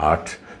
8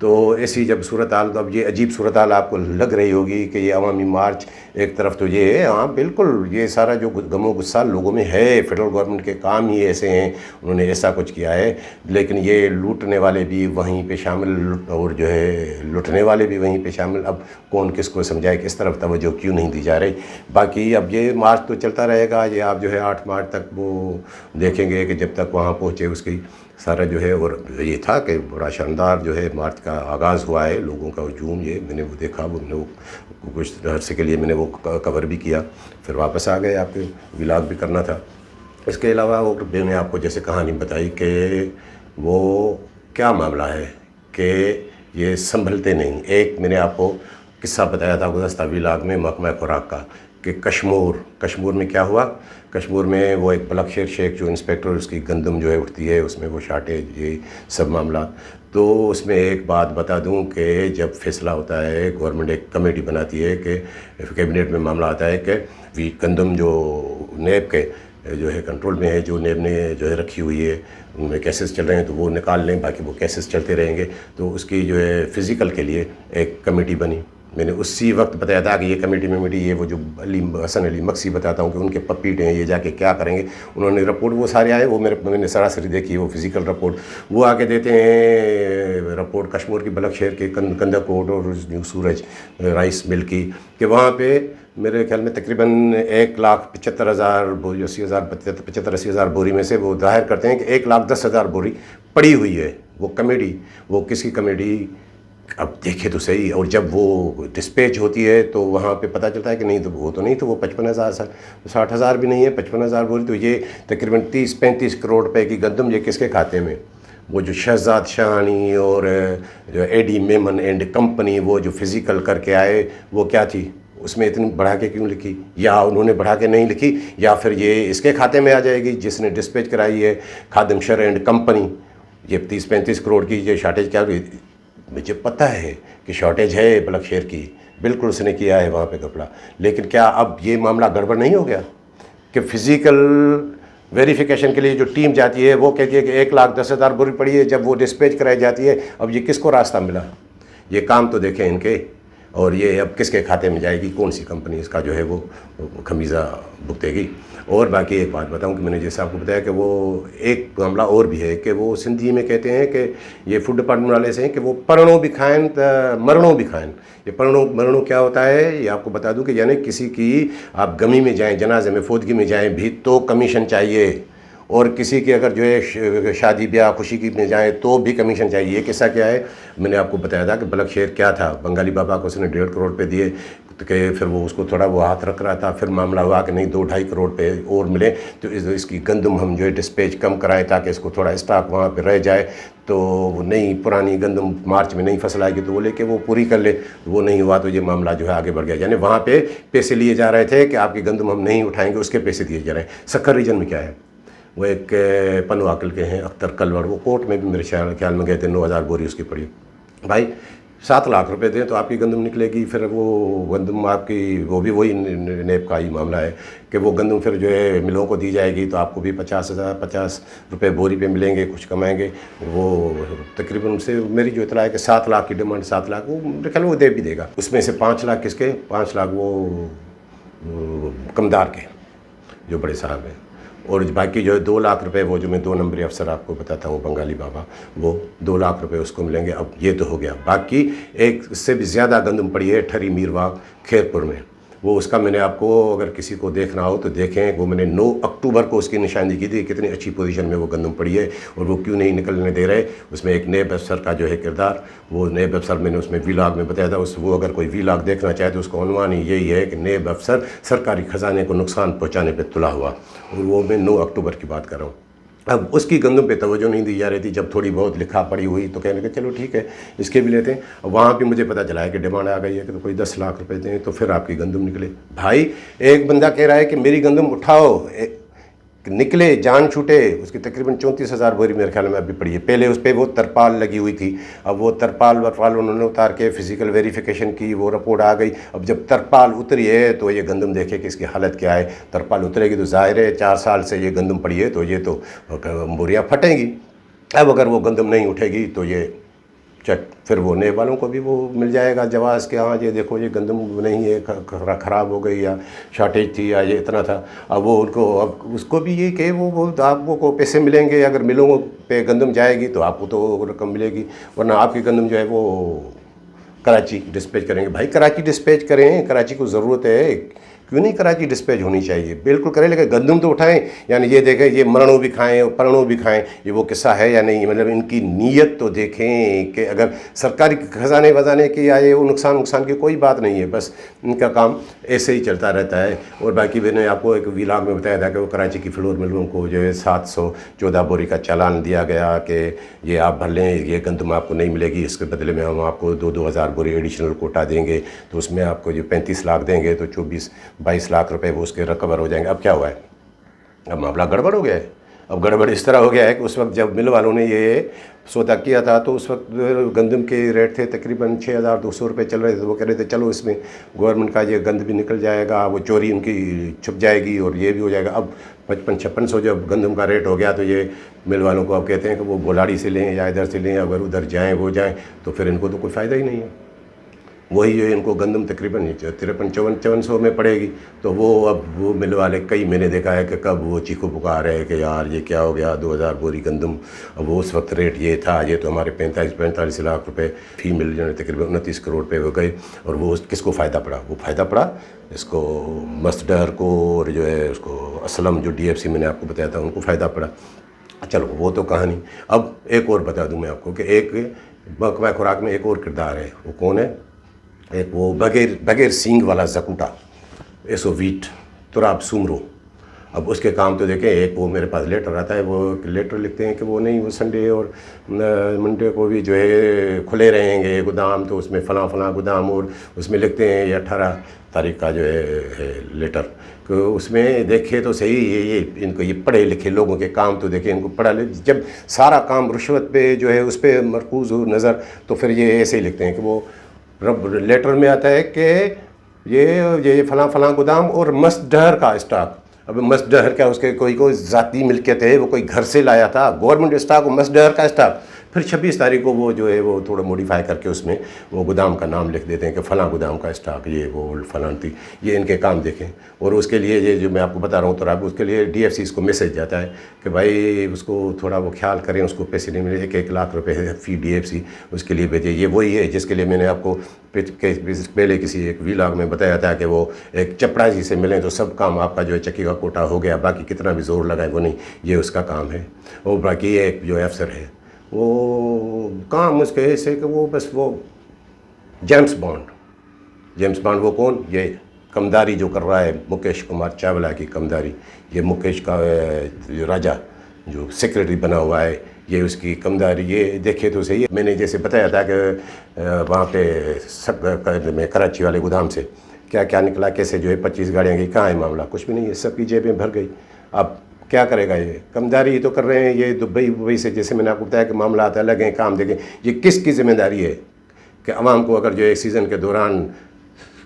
تو ایسی جب صورتحال، تو اب یہ عجیب صورتحال آپ کو لگ رہی ہوگی کہ یہ عوامی مارچ ایک طرف تو یہ ہے، ہاں بالکل یہ سارا جو غم و غصہ لوگوں میں ہے، فیڈرل گورنمنٹ کے کام ہی ایسے ہیں، انہوں نے ایسا کچھ کیا ہے، لیکن یہ لوٹنے والے بھی وہیں پہ شامل اور جو ہے لوٹنے والے بھی وہیں پہ شامل۔ اب کون کس کو سمجھائے کہ اس طرف توجہ کیوں نہیں دی جا رہی۔ باقی اب یہ مارچ تو چلتا رہے گا، یہ آپ جو ہے 8 مارچ تک وہ دیکھیں گے کہ جب تک وہاں پہنچے اس کی سارا جو ہے۔ اور یہ تھا کہ بڑا شاندار جو ہے مارچ کا آغاز ہوا ہے، لوگوں کا ہجوم، یہ میں نے وہ دیکھا، وہ میں نے وہ کچھ عرصے کے لیے میں نے وہ کور بھی کیا، پھر واپس آ گئے، آپ کے ولاگ بھی کرنا تھا۔ اس کے علاوہ وہ میں نے آپ کو جیسے کہانی بتائی کہ وہ کیا معاملہ ہے کہ یہ سنبھلتے نہیں۔ ایک میں نے آپ کو قصہ بتایا تھا گزشتہ ولاگ میں محکمہ خوراک کا، کہ کشمور میں کیا ہوا۔ کشمور میں وہ ایک بلک شیر شیخ جو انسپیکٹر، اس کی گندم جو ہے اٹھتی ہے، اس میں وہ شارٹیج، یہ سب معاملات۔ تو اس میں ایک بات بتا دوں کہ جب فیصلہ ہوتا ہے، گورنمنٹ ایک کمیٹی بناتی ہے کہ کیبنٹ میں معاملہ آتا ہے کہ گندم جو نیب کے جو ہے کنٹرول میں ہے، جو نیب نے جو ہے رکھی ہوئی ہے، ان میں کیسز چل رہے ہیں تو وہ نکال لیں، باقی وہ کیسز چلتے رہیں گے۔ تو اس کی جو ہے فزیکل کے لیے ایک کمیٹی بنی۔ میں نے اسی وقت بتایا تھا کہ یہ کمیٹی میں میٹی، یہ وہ جو حسن علی مکسی بتاتا ہوں کہ ان کے پپیٹ ہیں، یہ جا کے کیا کریں گے۔ انہوں نے رپورٹ وہ سارے آئے، وہ میں نے سراسری دیکھی، وہ فزیکل رپورٹ وہ آ کے دیتے ہیں، رپورٹ کشمیر کی بلک شہر کے کندا کوٹ اور نیو سورج رائس مل کی، کہ وہاں پہ میرے خیال میں تقریباً 1,75,000 بوری، 80,000 بوری میں سے وہ ظاہر کرتے ہیں کہ 1,10,000 بوری پڑی ہوئی ہے۔ وہ کمیٹی، وہ کس کی کمیٹی اب دیکھے تو صحیح، اور جب وہ ڈسپیچ ہوتی ہے تو وہاں پہ پتہ چلتا ہے کہ نہیں، تو وہ تو نہیں، تو وہ 55,000 60,000 بھی نہیں ہے، 55,000 بوری، تو یہ تقریباً 30-35 کروڑ روپے کی گندم یہ کس کے کھاتے میں؟ وہ جو شہزاد شاہانی اور جو ایڈی میمن اینڈ کمپنی وہ جو فزیکل کر کے آئے، وہ کیا تھی؟ اس میں اتنی بڑھا کے کیوں لکھی؟ یا انہوں نے بڑھا کے نہیں لکھی، یا پھر یہ اس کے کھاتے میں آ جائے گی جس نے ڈسپیچ کرائی ہے، خادم شر اینڈ کمپنی۔ یہ 30-35 کروڑ کی یہ شارٹیج کیا ہوئی؟ مجھے پتہ ہے کہ شارٹیج ہے بلک شیر کی، بالکل اس نے کیا ہے وہاں پہ کپڑا، لیکن کیا اب یہ معاملہ گڑبڑ نہیں ہو گیا کہ فزیکل ویریفیکیشن کے لیے جو ٹیم جاتی ہے وہ کہتی ہے کہ 1,10,000 بوری پڑی ہے، جب وہ ڈسپیچ کرائی جاتی ہے، اب یہ کس کو راستہ ملا؟ یہ کام تو دیکھیں ان کے، اور یہ اب کس کے کھاتے میں جائے گی، کون سی کمپنی اس کا جو ہے وہ خمیزہ بھگتے گی۔ اور باقی ایک بات بتاؤں کہ میں نے جیسے آپ کو بتایا کہ وہ ایک معاملہ اور بھی ہے کہ وہ سندھی میں کہتے ہیں کہ یہ فوڈ ڈپارٹمنٹ والے سے ہیں کہ وہ پرنوں بھی کھائیں مرنوں بھی کھائیں۔ یہ مرنوں کیا ہوتا ہے یہ آپ کو بتا دوں کہ یعنی کسی کی آپ غمی میں جائیں، جنازے میں، فوتگی میں جائیں بھی تو کمیشن چاہیے، اور کسی کے اگر جو ہے شادی بیاہ خوشی کی میں جائیں تو بھی کمیشن چاہیے۔ یہ قصہ کیا ہے؟ میں نے آپ کو بتایا تھا کہ بلک شیر کیا تھا، بنگالی بابا کو اس نے 1.5 کروڑ روپے دیے کہ پھر وہ اس کو تھوڑا وہ ہاتھ رکھ رہا تھا، پھر معاملہ ہوا کہ نہیں 2-2.5 کروڑ روپے اور ملے تو اس کی گندم ہم جو ہے ڈسپیچ کم کرائیں تاکہ اس کو تھوڑا اسٹاک وہاں پہ رہ جائے، تو وہ نئی پرانی گندم مارچ میں نئی فصل آئے گی تو وہ لے کے وہ پوری کر لے۔ وہ نہیں ہوا تو یہ معاملہ جو ہے آگے بڑھ گیا، یعنی وہاں پہ پیسے لیے جا رہے تھے کہ آپ کی گندم ہم نہیں اٹھائیں گے، اس کے پیسے دیے جا رہے ہیں۔ سکھر ریجن میں کیا ہے، وہ ایک پنو عقل کے ہیں اختر کلوڑ، وہ کورٹ میں بھی میرے خیال میں گئے تھے، 9,000 بوری اس کی پڑی۔ بھائی 7 لاکھ روپے دیں تو آپ کی گندم نکلے گی، پھر وہ گندم آپ کی وہ بھی وہی نیب کا ہی معاملہ ہے کہ وہ گندم پھر جو ہے ملوں کو دی جائے گی تو آپ کو بھی 50 روپے بوری پہ ملیں گے، کچھ کمائیں گے۔ وہ تقریباً ان سے میری جو اطلاع ہے کہ 7 لاکھ کی ڈیمانڈ، 7 لاکھ وہ میرے خیال وہ دے بھی دے گا، اس میں سے 5 لاکھ کس کے؟ 5 لاکھ وہ کمدار کے جو بڑے صاحب ہیں، اور باقی جو ہے 2 لاکھ روپے وہ جو میں 2 نمبری افسر آپ کو بتاتا ہوں بنگالی بابا، وہ 2 لاکھ روپے اس کو ملیں گے۔ اب یہ تو ہو گیا، باقی ایک اس سے بھی زیادہ گندم پڑی ہے ٹھری میرواگ کھیرپور میں، وہ اس کا میں نے آپ کو اگر کسی کو دیکھنا ہو تو دیکھیں، وہ میں نے 9 اکتوبر کو اس کی نشاندہی کی تھی، کتنی اچھی پوزیشن میں وہ گندم پڑی ہے اور وہ کیوں نہیں نکلنے دے رہے۔ اس میں ایک نیب افسر کا جو ہے کردار، وہ نیب افسر میں نے اس میں ویلاگ میں بتایا تھا، وہ اگر کوئی ویلاگ دیکھنا چاہے تو اس کا عنوان ہی یہی ہے کہ نیب افسر سرکاری خزانے کو نقصان پہنچانے پہ تلا ہوا، اور وہ میں 9 اکتوبر کی بات کر رہا ہوں۔ اب اس کی گندم پہ توجہ نہیں دی جا رہی تھی، جب تھوڑی بہت لکھا پڑی ہوئی تو کہنے کہ چلو ٹھیک ہے اس کے بھی لیتے ہیں۔ وہاں پہ مجھے پتہ چلا ہے کہ ڈیمانڈ آ گئی ہے کہ تو کوئی 10 لاکھ روپے دیں تو پھر آپ کی گندم نکلے۔ بھائی ایک بندہ کہہ رہا ہے کہ میری گندم اٹھاؤ، نکلے جان چھوٹے، اس کی تقریباً 34,000 بوری میرے خیال میں ابھی پڑی ہے۔ پہلے اس پہ وہ ترپال لگی ہوئی تھی، اب وہ ترپال انہوں نے اتار کے فزیکل ویریفیکیشن کی، وہ رپورٹ آ گئی۔ اب جب ترپال اتری ہے تو یہ گندم دیکھے کہ اس کی حالت کیا ہے۔ ترپال اترے گی تو ظاہر ہے 4 سال سے یہ گندم پڑی ہے تو یہ تو بوریاں پھٹیں گی۔ اب اگر وہ گندم نہیں اٹھے گی تو یہ پھر وہ نیب والوں کو بھی وہ مل جائے گا جواز کہ ہاں یہ دیکھو یہ گندم نہیں ہے خراب ہو گئی یا شارٹیج تھی یا یہ اتنا تھا. اب وہ ان کو اب اس کو بھی یہ کہ وہ آپ کو پیسے ملیں گے, اگر ملوں پہ گندم جائے گی تو آپ کو تو رقم ملے گی, ورنہ آپ کی گندم جو ہے وہ کراچی ڈسپیچ کریں گے. بھائی کراچی ڈسپیچ کریں, کراچی کو ضرورت ہے, کیوں نہیں کراچی ڈسپیچ ہونی چاہیے, بالکل کریں, لیکن گندم تو اٹھائیں. یعنی یہ دیکھیں یہ مرنوں بھی کھائیں اور پرنوں بھی کھائیں, یہ وہ قصہ ہے یا نہیں؟ مطلب ان کی نیت تو دیکھیں کہ اگر سرکاری خزانے وزانے کی یا یہ نقصان کی کوئی بات نہیں ہے, بس ان کا کام ایسے ہی چلتا رہتا ہے. اور باقی میں نے آپ کو ایک ویلاگ میں بتایا تھا کہ وہ کراچی کی فلور ملوں کو جو ہے 714 بوری کا چالان دیا گیا کہ یہ آپ بھر لیں, یہ گندم آپ کو نہیں ملے گی, اس کے بدلے میں ہم آپ کو 2,000 بوری ایڈیشنل کوٹا دیں گے, تو اس میں آپ کو جو 35 لاکھ دیں گے تو 22 لاکھ روپے وہ اس کے ریکور ہو جائیں گے. اب کیا ہوا ہے؟ اب معاملہ گڑبڑ ہو گیا ہے. اب گڑبڑ اس طرح ہو گیا ہے کہ اس وقت جب مل والوں نے یہ سودا کیا تھا تو اس وقت گندم کے ریٹ تھے تقریباً 6,200 روپے چل رہے تھے. وہ کہہ رہے تھے چلو اس میں گورنمنٹ کا یہ گند بھی نکل جائے گا, وہ چوری ان کی چھپ جائے گی اور یہ بھی ہو جائے گا. اب 55-5600 جب گندم کا ریٹ ہو گیا تو یہ مل والوں کو اب کہتے ہیں کہ وہ بولاڑی سے لیں یا ادھر سے لیں, اگر ادھر جائیں وہ جائیں تو پھر ان کو تو کوئی فائدہ ہی نہیں ہے. وہی جو ان کو گندم تقریباً 53-5400 میں پڑے گی. تو وہ اب وہ مل والے کئی میں نے دیکھا ہے کہ کب وہ چیخو پکار ہے کہ یار یہ کیا ہو گیا 2,000 بوری گندم. اب وہ اس وقت ریٹ یہ تھا, یہ تو ہمارے 45 لاکھ روپے فی مل جو ہے تقریباً 29 کروڑ روپے ہو گئے. اور وہ کس کو فائدہ پڑا؟ وہ فائدہ پڑا اس کو مصدر کو, اور جو ہے اس کو اسلم جو DFC میں نے آپ کو بتایا تھا ان کو فائدہ پڑا. چلو وہ تو کہانی. اب ایک اور بتا دوں میں آپ کو کہ ایک محکمہ خوراک میں ایک اور کردار ہے. وہ کون ہے؟ ایک وہ بغیر سینگ والا زکوٹا ایسو ویٹ تراب سومرو. اب اس کے کام تو دیکھیں, ایک وہ میرے پاس لیٹر آتا ہے, وہ لیٹر لکھتے ہیں کہ وہ نہیں, وہ سنڈے اور منڈے کو بھی جو ہے کھلے رہیں گے گودام, تو اس میں فلاں گودام, اور اس میں لکھتے ہیں یہ 18 تاریخ کا جو ہے لیٹر. کہ اس میں دیکھے تو صحیح یہ ان کو یہ پڑھے لکھے لوگوں کے کام تو دیکھیں, ان کو پڑھا جب سارا کام رشوت پہ جو ہے اس پہ مرکوز ہو نظر, تو پھر یہ ایسے ہی لکھتے ہیں کہ وہ لیٹر میں آتا ہے کہ یہ فلاں گودام اور مسڈہر کا اسٹاک. اب مسڈہر کیا اس کے کوئی ذاتی ملکیت ہے, وہ کوئی گھر سے لایا تھا گورنمنٹ اسٹاک, مسڈہر کا اسٹاک. پھر 26 تاریخ کو وہ جو ہے وہ تھوڑا موڈیفائی کر کے اس میں وہ گودام کا نام لکھ دیتے ہیں کہ فلاں گودام کا اسٹاک یہ وہ فلاں تھی. یہ ان کے کام دیکھیں. اور اس کے لیے یہ جو میں آپ کو بتا رہا ہوں تو آپ اس کے لیے DFC اس کو میسج جاتا ہے کہ بھائی اس کو تھوڑا وہ خیال کریں, اس کو پیسے نہیں ملے, 1 لاکھ روپے فی DFC اس کے لیے بھیجے. یہ وہی ہے جس کے لیے میں نے آپ کو پہلے کسی ایک ویلاگ میں بتایا تھا کہ وہ ایک چپڑا جی سے ملیں تو سب کام آپ کا جو ہے چکی کا کوٹا ہو گیا, باقی کتنا بھی زور لگائے وہ نہیں, یہ اس کا کام ہے. اور باقی ایک جو افسر ہے وہ کام اس کے ایسے کہ وہ بس وہ جیمس بانڈ وہ کون؟ یہ کمداری جو کر رہا ہے مکیش کمار چاولہ کی کمداری. یہ مکیش کا راجہ جو سیکریٹری بنا ہوا ہے, یہ اس کی کمداری. یہ دیکھے تو صحیح, میں نے جیسے بتایا تھا کہ وہاں پہ سب میں کراچی والے گودام سے کیا نکلا, کیسے جو ہے 25 گاڑیاں گئی, کہاں ہے معاملہ؟ کچھ بھی نہیں ہے, سب کی جیبیں بھر گئی. اب کیا کرے گا؟ یہ کمداری تو کر رہے ہیں. یہ دبئی سے جیسے میں نے آپ کو بتایا کہ معاملات الگ ہیں, کام دیکھیں. یہ کس کی ذمہ داری ہے کہ عوام کو اگر جو ایک سیزن کے دوران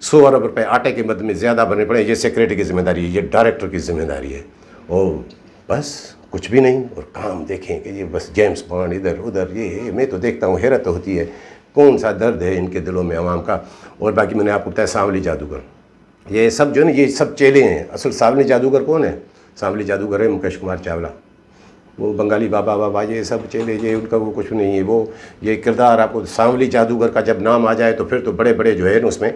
100 ارب روپے آٹے کے مد میں زیادہ بننے پڑے؟ یہ سیکریٹری کی ذمہ داری ہے, یہ ڈائریکٹر کی ذمہ داری ہے. اور بس کچھ بھی نہیں. اور کام دیکھیں کہ یہ بس جیمس بانڈ ادھر ادھر, یہ میں تو دیکھتا ہوں حیرت ہوتی ہے کون سا درد ہے ان کے دلوں میں عوام کا. اور باقی میں نے آپ کو بتایا سانولی جادوگر, یہ سب جو ہے نا یہ سب چیلے ہیں. اصل سانولی جادوگر کون ہے؟ سانولی جادوگر ہے مکیش کمار چاولہ. وہ بنگالی بابا یہ سب چیلے, یہ ان کا وہ کچھ نہیں ہے. وہ یہ کردار آپ کو سانولی جادوگر کا جب نام آ جائے تو پھر تو بڑے بڑے جو ہے نا اس میں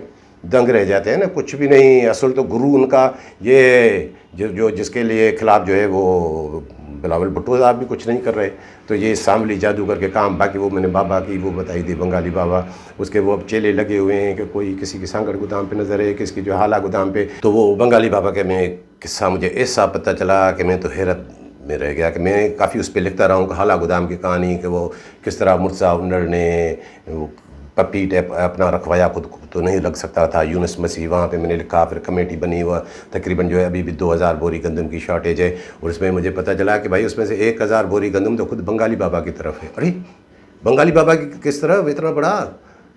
دنگ رہ جاتے ہیں نا. کچھ بھی نہیں. اصل تو گرو ان کا یہ جو جس کے لیے خلاف جو ہے وہ بلاول بھٹو صاحب بھی کچھ نہیں کر رہے. تو یہ سانولی جادوگر کے کام. باقی وہ میں نے بابا کی وہ بتائی تھی بنگالی بابا, اس کے وہ اب چیلے لگے ہوئے ہیں کہ کوئی کسی کی سانگڑ گودام پہ نظر ہے, کسی کی جو حالہ گودام پہ. تو وہ بنگالی بابا کے میں قصہ مجھے ایسا پتہ چلا کہ میں تو حیرت میں رہ گیا کہ میں کافی اس پہ لکھتا رہا ہوں کہ حالہ گودام کی کہانی, کہ وہ کس طرح مرزا انڈر نے پپیٹ اپنا رکھوایا, خود تو نہیں لگ سکتا تھا. یونس مسیح وہاں پہ میں نے لکھا, پھر کمیٹی بنی ہوا تقریباً جو ہے ابھی بھی 2000 بوری گندم کی شارٹیج ہے. اور اس میں مجھے پتہ چلا کہ بھائی اس میں سے 1000 بوری گندم تو خود بنگالی بابا کی طرف ہے. ارے بنگالی بابا کی کس طرح اتنا بڑا